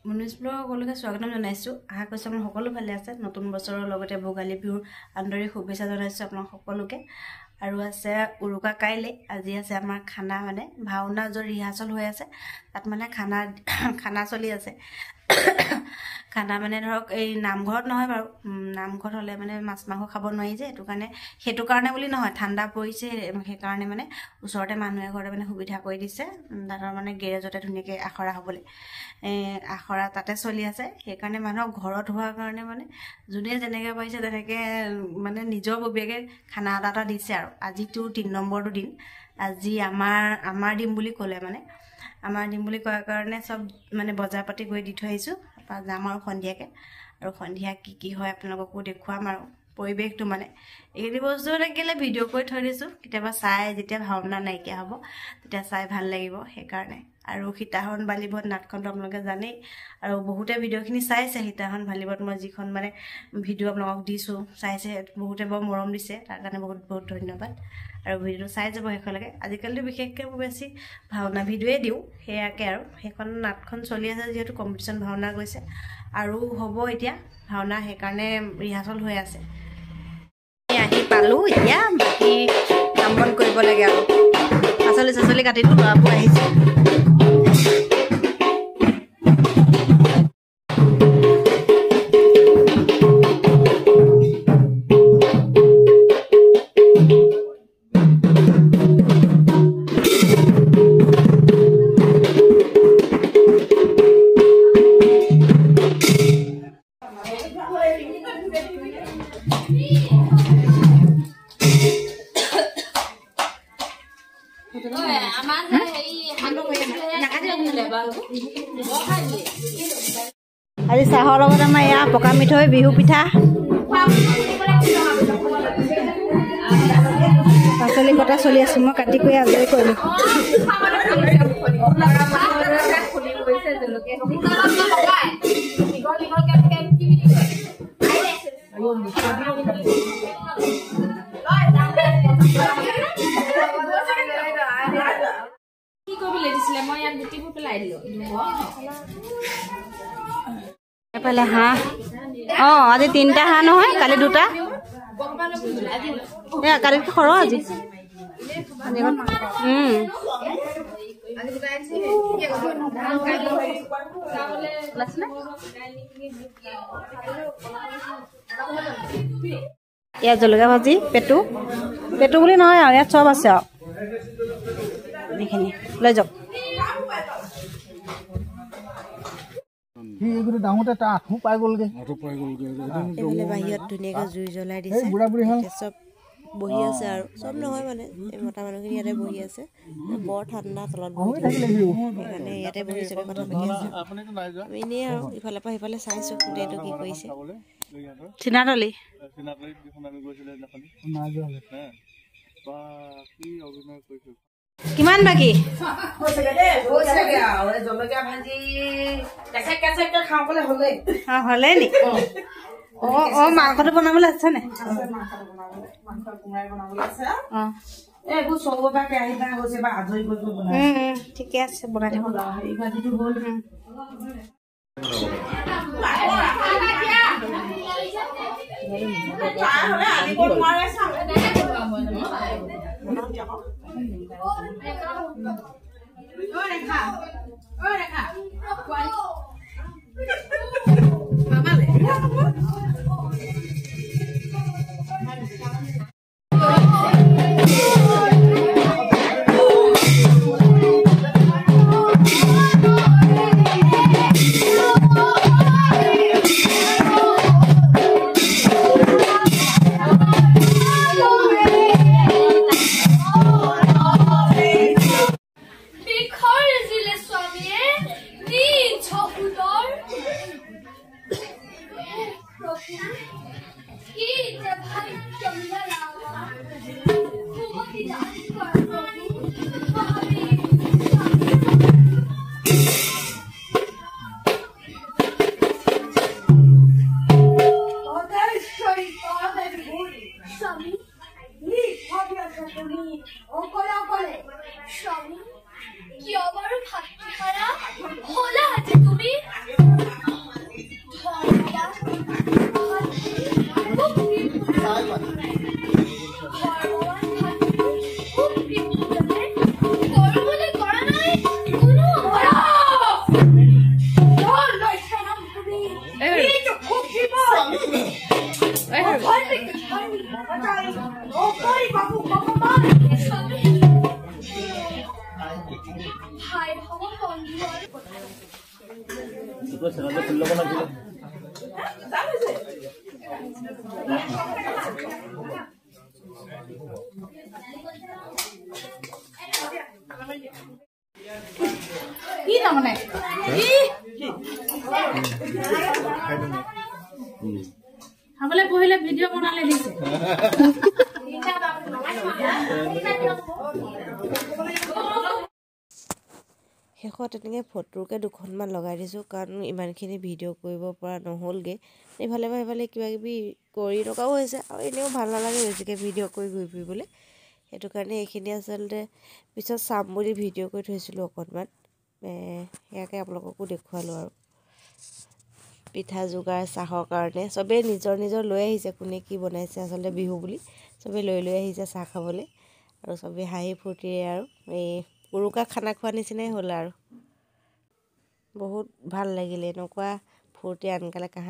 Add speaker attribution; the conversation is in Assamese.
Speaker 1: মুনিছপুৰৰ সকলোকে স্বাগতম জনাইছোঁ। আশা কৰিছোঁ আপোনাৰ সকলো ভালে আছে। নতুন বছৰৰ লগতে ভোগালী বিহুৰ আন্তৰিক শুভেচ্ছা জনাইছোঁ আপোনাক সকলোকে। আৰু আছে উৰুকা কাইলৈ। আজি আছে আমাৰ খানা, মানে ভাওনা য'ত ৰিহাৰ্চল হৈ আছে তাত মানে খানা চলি আছে। খানা মানে ধৰক এই নামঘৰত নহয় বাৰু, নামঘৰত হ'লে মানে মাছ মাংস খাব নোৱাৰি যে, সেইটো কাৰণে বুলি নহয়, ঠাণ্ডা পৰিছে সেইকাৰণে মানে ওচৰতে মানুহ এঘৰতে মানে সুবিধা কৰি দিছে। তাতৰ মানে গেৰেজতে ধুনীয়াকৈ আখৰা হ'বলৈ আখৰা তাতে চলি আছে। সেইকাৰণে মানুহক ঘৰত হোৱাৰ কাৰণে মানে যোনে যেনেকৈ পাৰিছে তেনেকৈ মানে নিজৰ ববীয়াকৈ খানা এটা দিছে। আৰু আজিতো ৩ নম্বৰটো দিন। আজি আমাৰ দিম বুলি ক'লে, মানে আমাৰ দিম বুলি কোৱাৰ কাৰণে চব মানে বজাৰ পাতি গৈ দি থৈ আহিছোঁ। তাৰপৰা যাম আৰু সন্ধিয়াকৈ, আৰু সন্ধিয়া কি হয় আপোনালোককো দেখুৱাম। আৰু পৰিৱেশটো মানে এইখিনি বস্তু থাকিলে ভিডিঅ' কৰি থৈ দিছোঁ, কেতিয়াবা চাই, যেতিয়া ভাওনা নাইকিয়া হ'ব তেতিয়া চাই ভাল লাগিব সেইকাৰণে। আৰু সীতাহৰণ বালিবত নাটখনটো আপোনালোকে জানেই, আৰু বহুতে ভিডিঅ'খিনি চাইছে। সীতাহৰণ বালিবত মই যিখন মানে ভিডিঅ' আপোনালোকক দিছোঁ চাইছে, বহুতে বৰ মৰম দিছে, তাৰ কাৰণে বহুত বহুত ধন্যবাদ। আৰু ভিডিঅ'টো চাই যাব শেষলৈকে। আজিকালিতো বিশেষকৈ মই বেছি ভাওনা ভিডিঅ'য়ে দিওঁ, সেয়াকৈ। আৰু সেইখন নাটখন চলি আছে যিহেতু, কম্পিটিশ্যন ভাওনা গৈছে আৰু হ'ব এতিয়া ভাওনা, সেইকাৰণে ৰিহাৰ্চল হৈ আছে। আহি পালোঁ, এতিয়া বাকী কাম বন কৰিব লাগে। আৰু পাচলি কাটিলোঁ, ল'ৰাবোৰ আহিছে। আজি চাহৰ লগত আমাৰ এয়া পকা মিঠৈ, বিহু পিঠা, পাচলি কটা চলি আছে। মই কাটি কৰি আজৰি কৰিলোঁ। এফালে হাঁহ, আজি 3টা হাঁহ নহয়, কালি 2টা। কালিতকৈ সৰহ আজি। ইয়াত জলকীয়া ভাজি, পেটু বুলি নহয় আৰু, ইয়াত চব আছে আৰু এইখিনি লৈ যাওক। বাহিৰত ধুনীয়াকৈ জুই জ্বলাই দিছে, চব বহি আছে। আৰু চব নহয় মানে মতা মানুহখিনি ইয়াতে বহি আছে। বৰ ঠাণ্ডা, তলত বহি সেইকাৰণে ইয়াতে বহি চবে কথা পাতি আছে। এনেই আৰু ইফালৰ পৰা সিফালে চাইছোঁ কোনেটো কি কৰিছে। চিনাতলি কিমান বাকী? জলকীয়া ভাজি হ'লে নি? মাংসটো বনাবলৈ আছে নে? ঠিকে আছে, বনাই দিব।
Speaker 2: কি তাৰমানে খাবলৈ বহিলে ভিডিঅ' বনালে দিছে
Speaker 3: শেষত এনেকৈ ফটোকে দুখনমান লগাই দিছোঁ কাৰণ ইমানখিনি ভিডিঅ' কৰিব পৰা নহ'লগৈ ইফালে বা সিফালে কিবাকিবি কৰি থকাও হৈছে আৰু এনেও ভাল নালাগে বেছিকৈ ভিডিঅ' কৰি ঘূৰি ফুৰিবলৈ সেইটো কাৰণে এইখিনি আচলতে পিছত চাম বুলি ভিডিঅ' কৰি থৈছিলোঁ অকণমান সেয়াকে আপোনালোককো দেখুৱালোঁ আৰু পিঠা যোগাৰ চাহৰ কাৰণে চবেই নিজৰ নিজৰ লৈ আহিছে কোনে কি বনাইছে আচলতে বিহু বুলি চবেই লৈ আহিছে চাহ খাবলৈ আৰু চবেই হাঁহি ফূৰ্তিৰে আৰু এই উৰুকা খানা খোৱা নিচিনাই হ'ল আৰু বহুত ভাল লাগিলে এনেকুৱা ফূৰ্তি আনকালে কাহানি